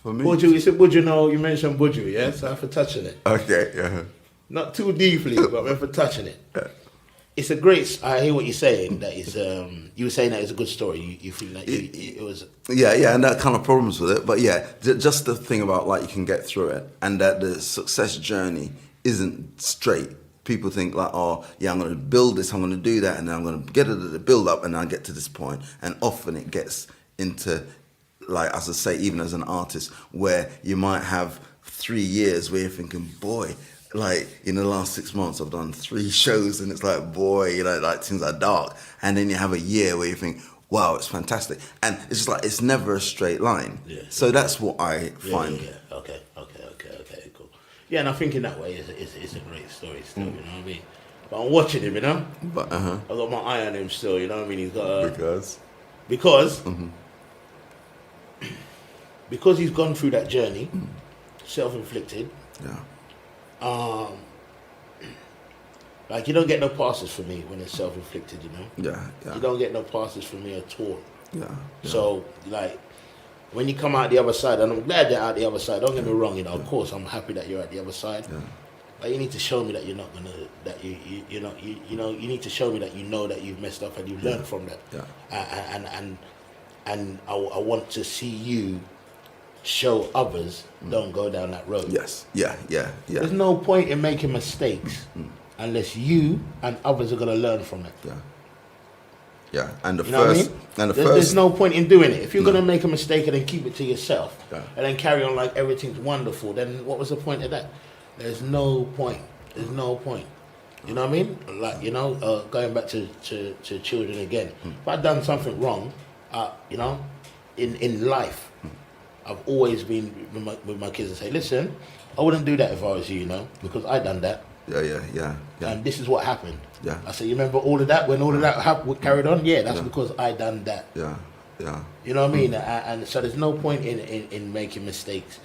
For me, Buju, you said Buju, no, you mentioned Buju, yeah? So I'm for touching it. okay, yeah. Not too deeply, but I'm for touching it. It's a great, I hear what you're saying, that is, you were saying that it's a good story. You think that it was... Yeah, and that kind of problems with it. But yeah, just the thing about like you can get through it, and that the success journey isn't straight. People think like, oh, yeah, I'm going to build this, I'm going to do that, and then I'm going to get it to the build up, and I'll get to this point. And often it gets into, like, as I say, even as an artist, where you might have 3 years where you're thinking, boy, like in the last 6 months I've done 3 shows, and it's like, boy, you know, like things are dark. And then you have a year where you think, wow, it's fantastic. And it's just like, it's never a straight line. Yeah. So that's what I find. Yeah. Okay, cool. Yeah, and I think in that way it's a great story still, you know what I mean? But I'm watching him, you know? But I've got my eye on him still, you know what I mean? He's got because because he's gone through that journey, self-inflicted. Yeah. Like, you don't get no passes for me when it's self-inflicted, you know? Yeah. You don't get no passes for me at all. Yeah. So, like, when you come out the other side, and I'm glad you're out the other side, don't get me wrong, you know, of course, I'm happy that you're at the other side. Yeah. But you need to show me that you're not gonna, that you need to show me that you know that you've messed up and you've learned from that. Yeah. And I want to see you show others don't go down that road. Yes. Yeah. There's no point in making mistakes unless you and others are gonna learn from it. Yeah. And the You know first, what I mean? and the There's first. no point in doing it. If you're gonna make a mistake and then keep it to yourself Yeah. and then carry on like everything's wonderful, then what was the point of that? There's no point. There's no point. You know what I mean? Like, you know, going back to children again. If I've done something wrong, you know, in life, I've always been with my kids and say, listen, I wouldn't do that if I was you, you know, because I done that. Yeah. And this is what happened. Yeah. I said, you remember all of that when all of that carried on? Yeah, that's because I done that. Yeah. You know what I mean? And so there's no point in making mistakes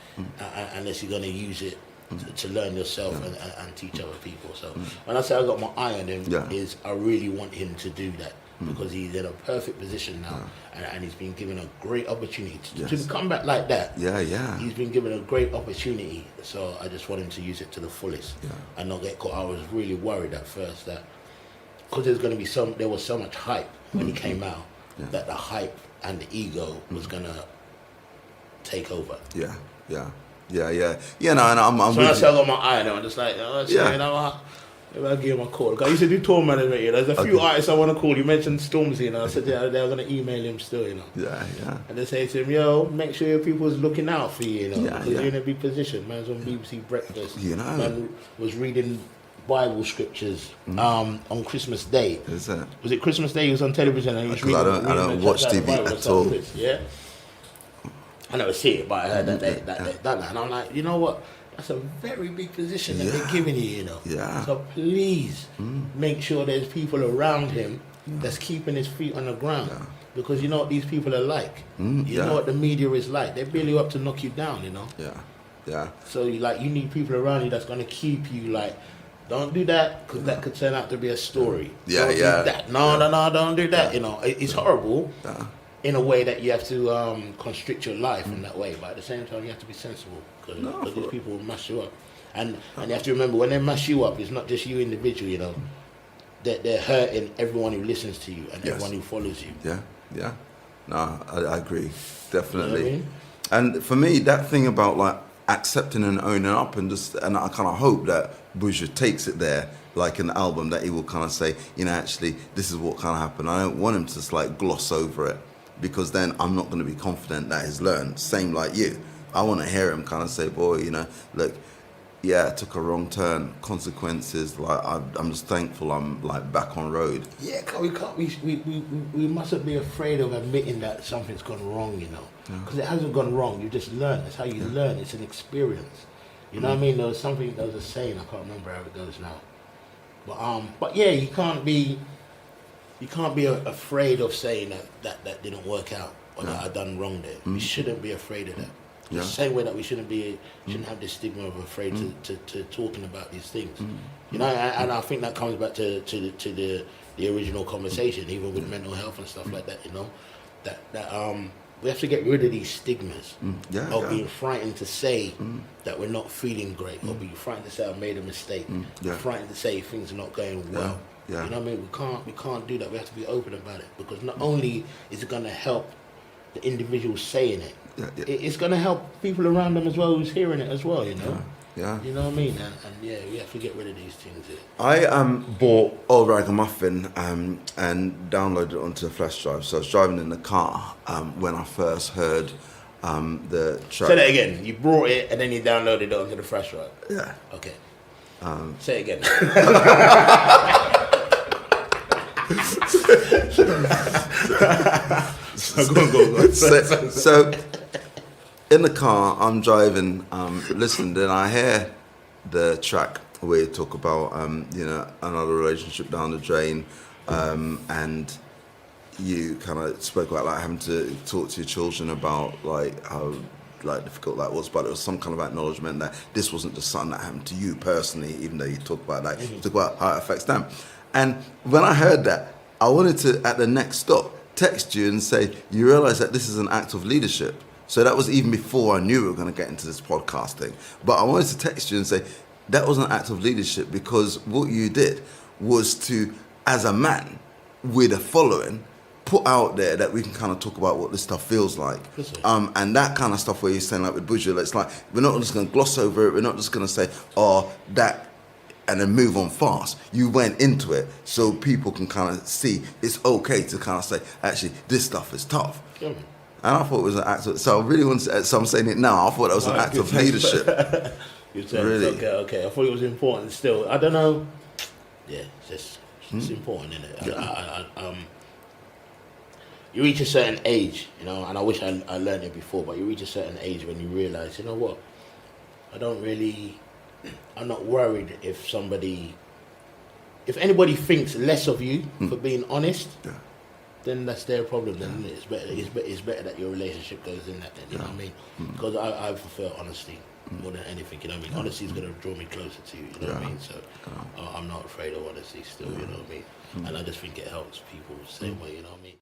unless you're going to use it to learn yourself and teach other people. So when I say I got my eye on him, is I really want him to do that because he's in a perfect position now and he's been given a great opportunity to come back like that. Yeah. He's been given a great opportunity, so I just want him to use it to the fullest and not get caught. I was really worried at first that because there was so much hype when he came out that the hype and the ego was gonna take over. Yeah. No, and I'm. So that's how I got my eye on him. I'm just like, you know, maybe I'll give him a call. I used to do tour management. You know, there's a few artists I want to call. You mentioned Stormzy, you know. I said they're gonna email him still, you know. Yeah. And they say to him, yo, make sure your people's looking out for you, you know, because you're in a big position. Man's on BBC Breakfast. You know, man was reading Bible scriptures on Christmas Day. Is it? Was it Christmas Day? He was on television and he was reading. I don't watch TV at all. Yeah. I never see it, but I heard that they done that, and I'm like, you know what? That's a very big position that they're giving you, you know. Yeah. So please make sure there's people around him that's keeping his feet on the ground, because you know what these people are like. You know what the media is like. They're really up to knock you down, you know. Yeah. So you need people around you that's gonna keep you like. Don't do that because that could turn out to be a story. Don't do that. No, don't do that. You know, it's horrible. In a way that you have to constrict your life in that way, but at the same time you have to be sensible because these people will mash you up, and you have to remember when they mash you up, it's not just you individual, you know. They're hurting everyone who listens to you and everyone who follows you. Yeah. No, I agree, definitely. You know what I mean? And for me, that thing about like accepting and owning up, and I kind of hope that Buju takes it there, like in the album, that he will kind of say, you know, actually this is what kind of happened. I don't want him to just like gloss over it, because then I'm not going to be confident that he's learned. Same like you. I want to hear him kind of say, boy, you know, look, I took a wrong turn, consequences, like I'm just thankful I'm like back on road. Yeah, we mustn't be afraid of admitting that something's gone wrong, you know, because it hasn't gone wrong. You just learn. That's how you learn. It's an experience. You know what I mean? There was a saying, I can't remember how it goes now, but yeah, you can't be afraid of saying that didn't work out or that I done wrong there. We shouldn't be afraid of that. The same way that we shouldn't have this stigma of afraid to talking about these things. You know, and I think that comes back to the original conversation, even with mental health and stuff like that. You know, that we have to get rid of these stigmas of Yeah. being frightened to say that we're not feeling great, or being frightened to say I made a mistake, frightened to say things are not going well. Yeah. You know what I mean? We can't do that. We have to be open about it, because not only is it going to help the individual saying it, it's going to help people around them as well who's hearing it as well. You know. Yeah. You know what I mean? And yeah, we have to get rid of these things here. I bought old Raggamuffin and downloaded it onto a flash drive. So I was driving in the car when I first heard the track. Say that again. You brought it and then you downloaded it onto the flash drive. Yeah. Okay. Say it again. Go. So in the car, I'm driving, listening, and I hear the track where you talk about, another relationship down the drain, and you kind of spoke about like having to talk to your children about like how like difficult that was, but it was some kind of acknowledgement that this wasn't just something that happened to you personally, even though you talk about that, you talk about how it affects them. And when I heard that, I wanted to, at the next stop, text you and say, you realize that this is an act of leadership. So that was even before I knew we were going to get into this podcast thing. But I wanted to text you and say, that was an act of leadership, because what you did was to, as a man with a following, put out there that we can kind of talk about what this stuff feels like. And that kind of stuff where you're saying like with Buju, it's like, we're not just going to gloss over it. We're not just going to say, oh, that, and then move on fast. You went into it so people can kind of see it's okay to kind of say, actually, this stuff is tough. Yeah. And I thought it was an act of, so I really wanted to, so I'm saying it now, I thought that was an act of leadership. You said Really? Okay. I thought it was important still. I don't know. Yeah, it's important, isn't it? Yeah. You reach a certain age, and I wish I learned it before, but you reach a certain age when you realize, you know what, I'm not worried if anybody thinks less of you for being honest, then that's their problem. Then it's better that your relationship goes in that. Then you know what I mean? Because I prefer honesty more than anything. You know what I mean? Honesty is going to draw me closer to you. You know what I mean? So I'm not afraid of honesty still. You know what I mean? And I just think it helps people the same way. You know what I mean?